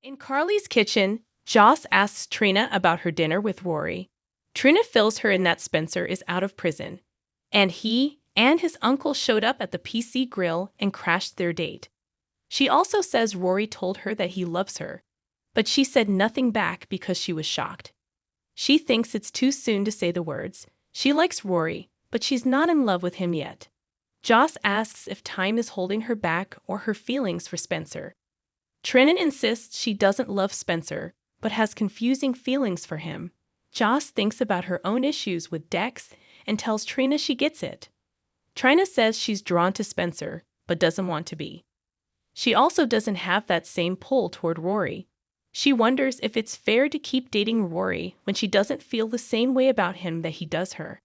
In Carly's kitchen, Joss asks Trina about her dinner with Rory. Trina fills her in that Spencer is out of prison, and he and his uncle showed up at the PC grill and crashed their date. She also says Rory told her that he loves her, but she said nothing back because she was shocked. She thinks it's too soon to say the words. She likes Rory, but she's not in love with him yet. Joss asks if time is holding her back or her feelings for Spencer. Trina insists she doesn't love Spencer, but has confusing feelings for him. Joss thinks about her own issues with Dex and tells Trina she gets it. Trina says she's drawn to Spencer, but doesn't want to be. She also doesn't have that same pull toward Rory. She wonders if it's fair to keep dating Rory when she doesn't feel the same way about him that he does her.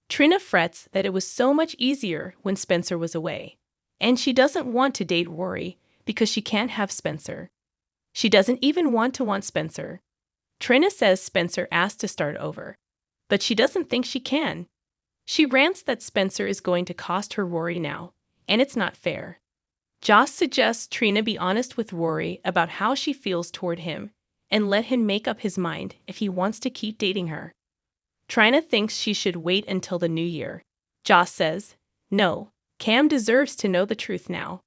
Trina frets that it was so much easier when Spencer was away, and she doesn't want to date Rory because she can't have Spencer. She doesn't even want Spencer. Trina says Spencer asked to start over, but she doesn't think she can. She rants that Spencer is going to cost her Rory now, and it's not fair. Joss suggests Trina be honest with Rory about how she feels toward him and let him make up his mind if he wants to keep dating her. Trina thinks she should wait until the new year. Joss says, no, Cam deserves to know the truth now.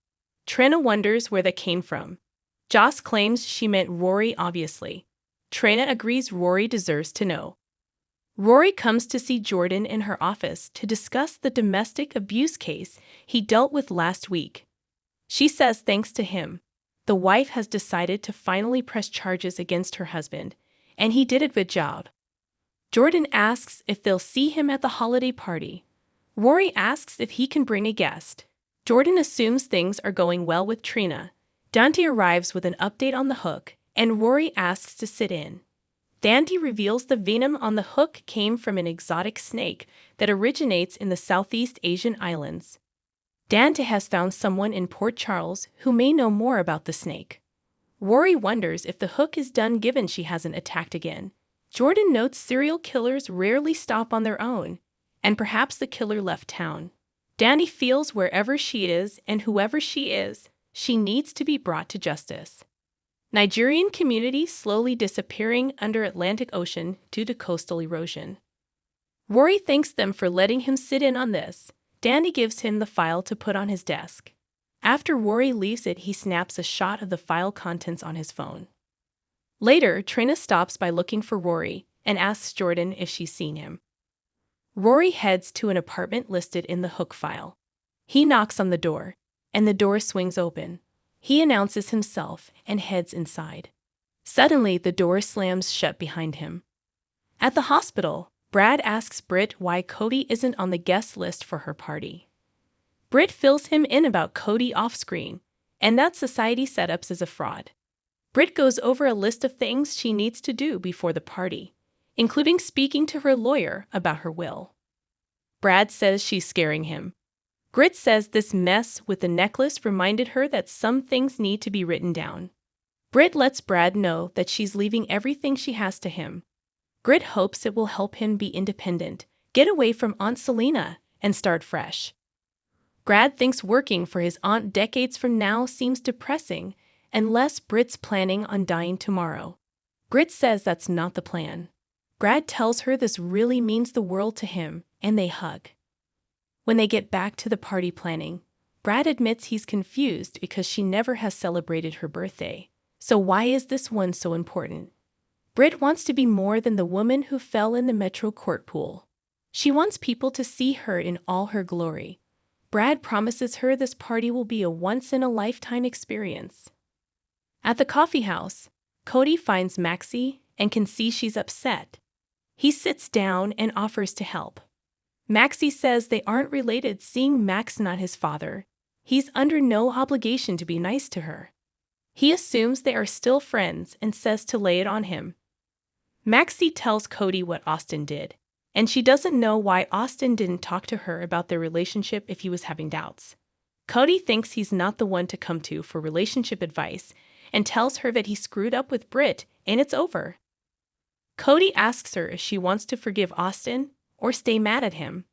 Trina wonders where that came from. Joss claims she meant Rory obviously. Trina agrees Rory deserves to know. Rory comes to see Jordan in her office to discuss the domestic abuse case he dealt with last week. She says thanks to him, the wife has decided to finally press charges against her husband, and he did a good job. Jordan asks if they'll see him at the holiday party. Rory asks if he can bring a guest. Jordan assumes things are going well with Trina. Dante arrives with an update on the hook, and Rory asks to sit in. Dante reveals the venom on the hook came from an exotic snake that originates in the Southeast Asian islands. Dante has found someone in Port Charles who may know more about the snake. Rory wonders if the hook is done given she hasn't attacked again. Jordan notes serial killers rarely stop on their own, and perhaps the killer left town. Dante feels wherever she is and whoever she is, she needs to be brought to justice. Nigerian community slowly disappearing under Atlantic Ocean due to coastal erosion. Rory thanks them for letting him sit in on this. Dante gives him the file to put on his desk. After Rory leaves it, he snaps a shot of the file contents on his phone. Later, Trina stops by looking for Rory and asks Jordan if she's seen him. Rory heads to an apartment listed in the hook file. He knocks on the door, and the door swings open. He announces himself and heads inside. Suddenly, the door slams shut behind him. At the hospital, Brad asks Britt why Cody isn't on the guest list for her party. Britt fills him in about Cody off-screen, and that society setups as a fraud. Britt goes over a list of things she needs to do before the party, including speaking to her lawyer about her will. Brad says she's scaring him. Britt says this mess with the necklace reminded her that some things need to be written down. Britt lets Brad know that she's leaving everything she has to him. Britt hopes it will help him be independent, get away from Aunt Selena, and start fresh. Brad thinks working for his aunt decades from now seems depressing, unless Britt's planning on dying tomorrow. Britt says that's not the plan. Brad tells her this really means the world to him, and they hug. When they get back to the party planning, Brad admits he's confused because she never has celebrated her birthday. So why is this one so important? Britt wants to be more than the woman who fell in the Metro court pool. She wants people to see her in all her glory. Brad promises her this party will be a once-in-a-lifetime experience. At the coffee house, Cody finds Maxie and can see she's upset. He sits down and offers to help. Maxie says they aren't related, seeing Max not his father. He's under no obligation to be nice to her. He assumes they are still friends and says to lay it on him. Maxie tells Cody what Austin did, and she doesn't know why Austin didn't talk to her about their relationship if he was having doubts. Cody thinks he's not the one to come to for relationship advice and tells her that he screwed up with Britt and it's over. Cody asks her if she wants to forgive Austin or stay mad at him.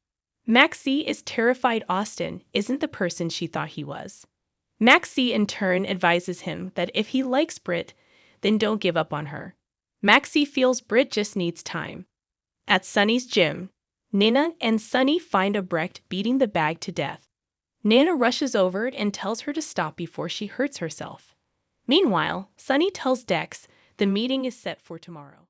Maxie is terrified Austin isn't the person she thought he was. Maxie in turn advises him that if he likes Britt, then don't give up on her. Maxie feels Brit just needs time. At Sunny's gym, Nina and Sunny find a Brecht beating the bag to death. Nina rushes over and tells her to stop before she hurts herself. Meanwhile, Sunny tells Dex the meeting is set for tomorrow.